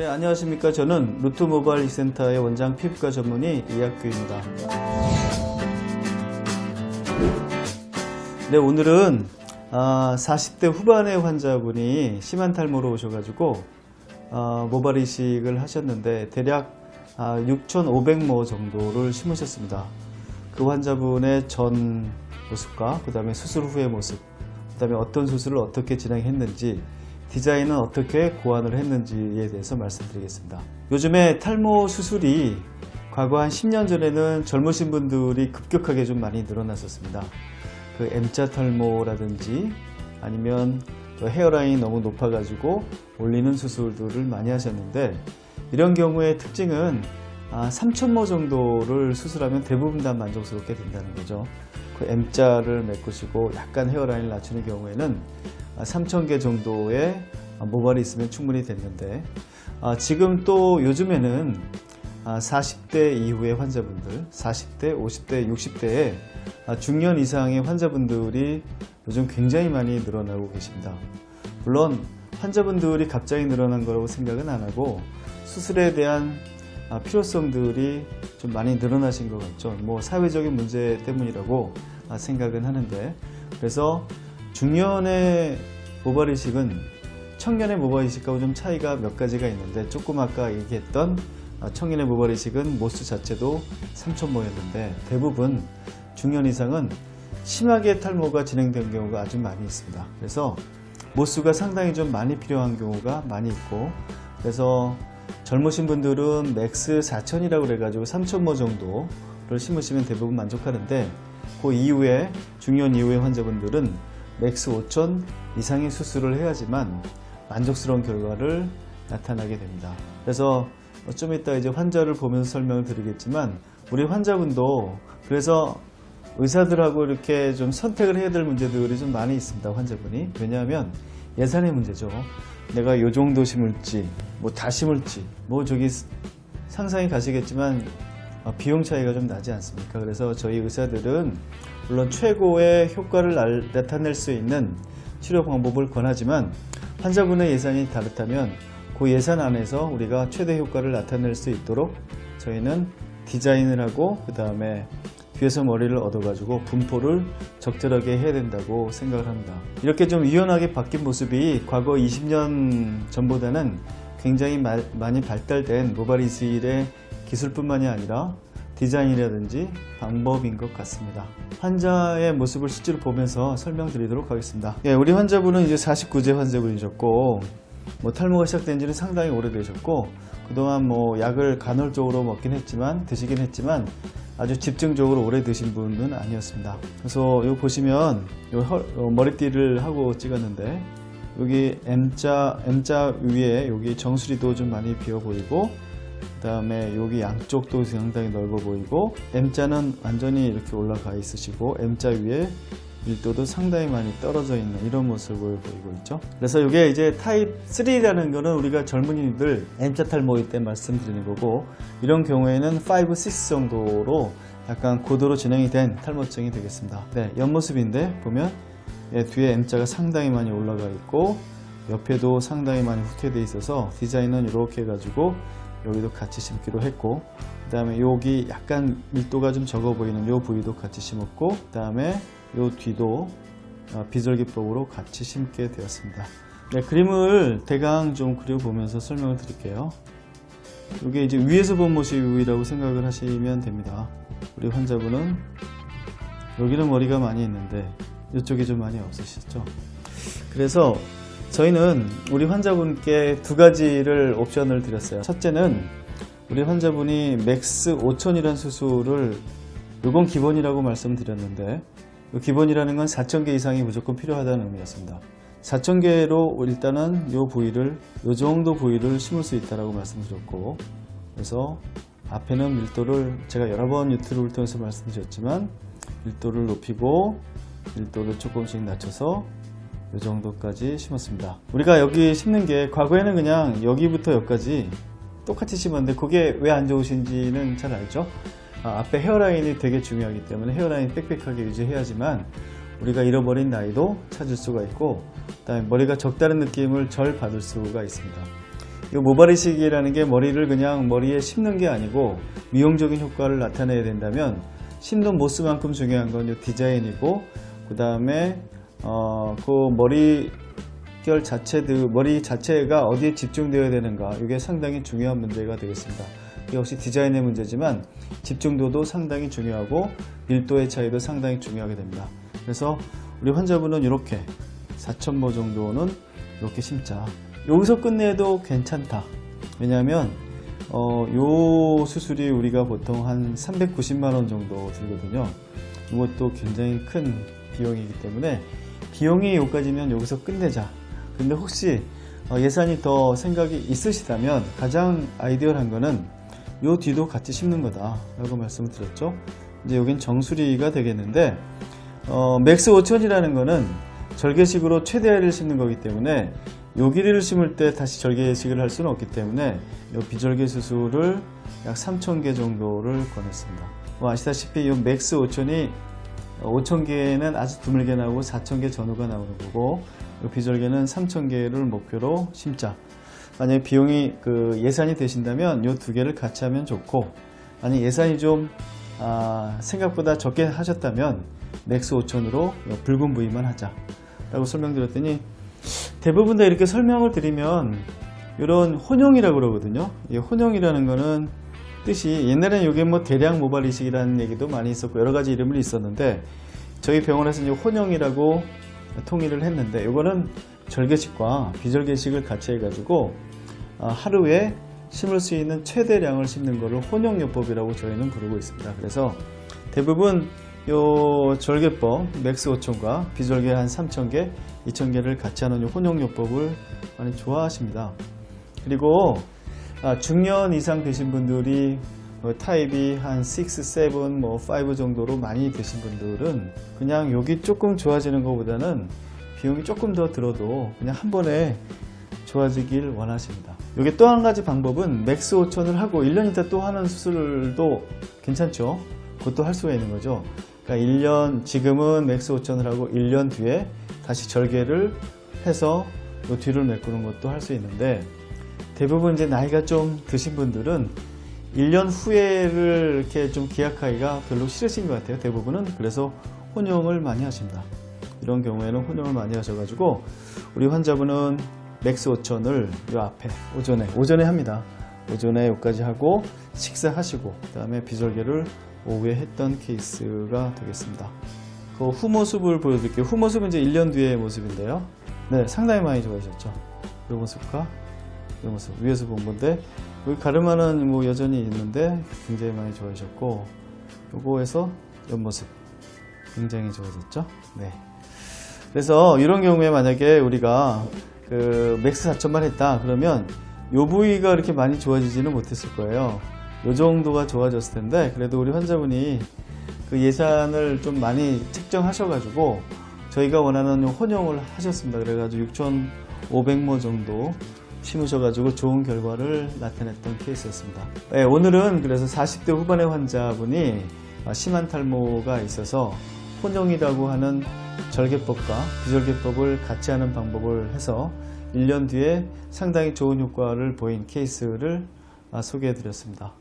네, 안녕하십니까. 저는 루트 모바일 센터의 원장 피부과 전문의 이학규입니다. 네, 오늘은 40대 후반의 환자분이 심한 탈모로 오셔가지고 모발 이식을 하셨는데 대략 6,500모 정도를 심으셨습니다. 그 환자분의 전 모습과 그 다음에 수술 후의 모습, 그 다음에 어떤 수술을 어떻게 진행했는지, 디자인은 어떻게 고안을 했는지에 대해서 말씀드리겠습니다. 요즘에 탈모 수술이 과거 한 10년 전에는 젊으신 분들이 급격하게 좀 많이 늘어났었습니다. 그 M자 탈모라든지 아니면 헤어라인이 너무 높아가지고 올리는 수술들을 많이 하셨는데, 이런 경우의 특징은 3,000모 정도를 수술하면 대부분 다 만족스럽게 된다는 거죠. 그 M자를 메꾸시고 약간 헤어라인을 낮추는 경우에는 3,000개 정도의 모발이 있으면 충분히 됐는데, 지금 또 요즘에는 40대 이후의 환자분들, 40대, 50대, 60대의 중년 이상의 환자분들이 요즘 굉장히 많이 늘어나고 계십니다. 물론 환자분들이 갑자기 늘어난 거라고 생각은 안 하고 수술에 대한 필요성들이 좀 많이 늘어나신 것 같죠. 뭐 사회적인 문제 때문이라고 생각은 하는데, 그래서 중년의 모발 이식은 청년의 모발 이식하고 좀 차이가 몇 가지가 있는데, 조금 아까 얘기했던 청년의 모발 이식은 모수 자체도 3,000모였는데 대부분 중년 이상은 심하게 탈모가 진행된 경우가 아주 많이 있습니다. 그래서 모수가 상당히 좀 많이 필요한 경우가 많이 있고, 그래서 젊으신 분들은 맥스 4,000이라고 그래가지고 3,000모 정도를 심으시면 대부분 만족하는데, 그 이후에 중년 이후의 환자분들은 맥스 5,000 이상의 수술을 해야지만 만족스러운 결과를 나타나게 됩니다. 그래서 좀 이따 이제 환자를 보면서 설명을 드리겠지만, 우리 환자분도 그래서 의사들하고 이렇게 좀 선택을 해야 될 문제들이 좀 많이 있습니다. 환자분이. 왜냐하면 예산의 문제죠. 내가 요 정도 심을지, 뭐 다 심을지, 뭐 저기 상상이 가시겠지만 비용 차이가 좀 나지 않습니까? 그래서 저희 의사들은 물론 최고의 효과를 나타낼 수 있는 치료 방법을 권하지만, 환자분의 예산이 다르다면 그 예산 안에서 우리가 최대 효과를 나타낼 수 있도록 저희는 디자인을 하고, 그 다음에 뒤에서 머리를 얻어가지고 분포를 적절하게 해야 된다고 생각을 합니다. 이렇게 좀 유연하게 바뀐 모습이 과거 20년 전보다는 굉장히 많이 발달된 모발 이식의 기술뿐만이 아니라 디자인이라든지 방법인 것 같습니다. 환자의 모습을 실제로 보면서 설명드리도록 하겠습니다. 예, 우리 환자분은 이제 49세 환자분이셨고, 뭐 탈모가 시작된 지는 상당히 오래되셨고, 그동안 뭐 약을 간헐적으로 드시긴 했지만 아주 집중적으로 오래 드신 분은 아니었습니다. 그래서 여기 보시면 머리띠를 하고 찍었는데, 여기 M자 위에 여기 정수리도 좀 많이 비어 보이고, 그 다음에 여기 양쪽도 상당히 넓어 보이고, M자는 완전히 이렇게 올라가 있으시고 M자 위에 밀도도 상당히 많이 떨어져 있는 이런 모습을 보이고 있죠. 그래서 이게 이제 타입 3라는 거는 우리가 젊은이들 M자 탈모일 때 말씀드리는 거고, 이런 경우에는 5, 6 정도로 약간 고도로 진행이 된 탈모증이 되겠습니다. 네, 옆모습인데 보면 뒤에 M자가 상당히 많이 올라가 있고 옆에도 상당히 많이 후퇴되어 있어서 디자인은 이렇게 해가지고 여기도 같이 심기로 했고, 그 다음에 여기 약간 밀도가 좀 적어 보이는 이 부위도 같이 심었고, 그 다음에 이 뒤도 비절기법으로 같이 심게 되었습니다. 네, 그림을 대강 좀 그려보면서 설명을 드릴게요. 이게 이제 위에서 본 모습이라고 생각을 하시면 됩니다. 우리 환자분은 여기는 머리가 많이 있는데 이쪽이 좀 많이 없으시죠. 그래서 저희는 우리 환자분께 두 가지를 옵션을 드렸어요. 첫째는 우리 환자분이 맥스 5,000이라는 수술을, 이건 기본이라고 말씀드렸는데, 기본이라는 건 4,000개 이상이 무조건 필요하다는 의미였습니다. 4,000개로 일단은 이 정도 부위를 심을 수 있다고 말씀드렸고, 그래서 앞에는 밀도를 제가 여러 번 유튜브를 통해서 말씀드렸지만 밀도를 높이고 밀도를 조금씩 낮춰서 이 정도까지 심었습니다. 우리가 여기 심는 게 과거에는 그냥 여기부터 여기까지 똑같이 심었는데 그게 왜 안 좋으신지는 잘 알죠? 앞에 헤어라인이 되게 중요하기 때문에 헤어라인 빽빽하게 유지해야지만 우리가 잃어버린 나이도 찾을 수가 있고, 그다음에 머리가 적다른 느낌을 덜 받을 수가 있습니다. 이 모발 이식이라는 게 머리를 그냥 머리에 심는 게 아니고 미용적인 효과를 나타내야 된다면 심는 모습만큼 중요한 건 이 디자인이고, 그 다음에 그 머리결 머리 자체가 어디에 집중되어야 되는가, 이게 상당히 중요한 문제가 되겠습니다. 이게 역시 디자인의 문제지만 집중도도 상당히 중요하고 밀도의 차이도 상당히 중요하게 됩니다. 그래서 우리 환자분은 이렇게 4,000모 정도는 이렇게 심자. 여기서 끝내도 괜찮다. 왜냐하면 요 수술이 우리가 보통 한 390만원 정도 들거든요. 이것도 굉장히 큰 비용이기 때문에 비용이 여기까지면 여기서 끝내자. 근데 혹시 예산이 더 생각이 있으시다면 가장 아이디어한 거는 요 뒤도 같이 심는 거다 라고 말씀을 드렸죠. 이제 여긴 정수리가 되겠는데 맥스 5000이라는 거는 절개식으로 최대를 심는 거기 때문에 요 길이를 심을 때 다시 절개식을 할 수는 없기 때문에 요 비절개 수술을 약 3,000개 정도를 권했습니다. 아시다시피 이 맥스 5000이 5,000개는 아주 드물게 나오고 4,000개 전후가 나오는 거고, 요 비절개는 3,000개를 목표로 심자. 만약에 비용이 예산이 되신다면 요 두 개를 같이 하면 좋고, 만약 예산이 좀 생각보다 적게 하셨다면 맥스 5000으로 붉은 부위만 하자 라고 설명드렸더니, 대부분 다 이렇게 설명을 드리면 이런 혼용이라고 그러거든요. 이 혼용이라는 거는 뜻이, 옛날에는 이게 뭐 대량 모발 이식이라는 얘기도 많이 있었고 여러 가지 이름이 있었는데, 저희 병원에서 이제 혼용이라고 통일을 했는데, 이거는 절개식과 비절개식을 같이 해가지고 하루에 심을 수 있는 최대량을 심는 것을 혼용요법이라고 저희는 부르고 있습니다. 그래서 대부분 요 절개법 맥스 5000과 비절개 한 3,000개, 2,000개를 같이 하는 요 혼용요법을 많이 좋아하십니다. 그리고 중년 이상 되신 분들이 타입이 한 6, 7, 5 정도로 많이 되신 분들은 그냥 여기 조금 좋아지는 것보다는 비용이 조금 더 들어도 그냥 한 번에 좋아지길 원하십니다. 여기 또 한 가지 방법은 맥스 5000을 하고 1년 있다 또 하는 수술도 괜찮죠. 그것도 할 수가 있는 거죠. 그러니까 1년, 지금은 맥스 5000을 하고 1년 뒤에 다시 절개를 해서 요 뒤를 메꾸는 것도 할 수 있는데, 대부분 이제 나이가 좀 드신 분들은 1년 후에를 이렇게 좀 기약하기가 별로 싫으신 것 같아요. 대부분은. 그래서 혼용을 많이 하십니다. 이런 경우에는 혼용을 많이 하셔가지고 우리 환자분은 맥스 5000을 요 앞에 오전에 합니다. 오전에 여기까지 하고 식사하시고 그 다음에 비절개를 오후에 했던 케이스가 되겠습니다. 그 후 모습을 보여드릴게요. 후 모습은 이제 1년 뒤의 모습인데요. 네, 상당히 많이 좋아지셨죠. 이 모습과 이 모습 위에서 본 건데, 여기 가르마는 뭐 여전히 있는데 굉장히 많이 좋아지셨고, 요거에서 옆모습 굉장히 좋아졌죠. 네. 그래서 이런 경우에 만약에 우리가 맥스 4000만 했다 그러면 요 부위가 이렇게 많이 좋아지지는 못했을 거예요. 요 정도가 좋아졌을 텐데, 그래도 우리 환자분이 그 예산을 좀 많이 책정하셔가지고 저희가 원하는 혼용을 하셨습니다. 그래가지고 6,500모 정도 심으셔가지고 좋은 결과를 나타냈던 케이스였습니다. 네, 오늘은 그래서 40대 후반의 환자분이 심한 탈모가 있어서 혼용이라고 하는 절개법과 비절개법을 같이 하는 방법을 해서 1년 뒤에 상당히 좋은 효과를 보인 케이스를 소개해 드렸습니다.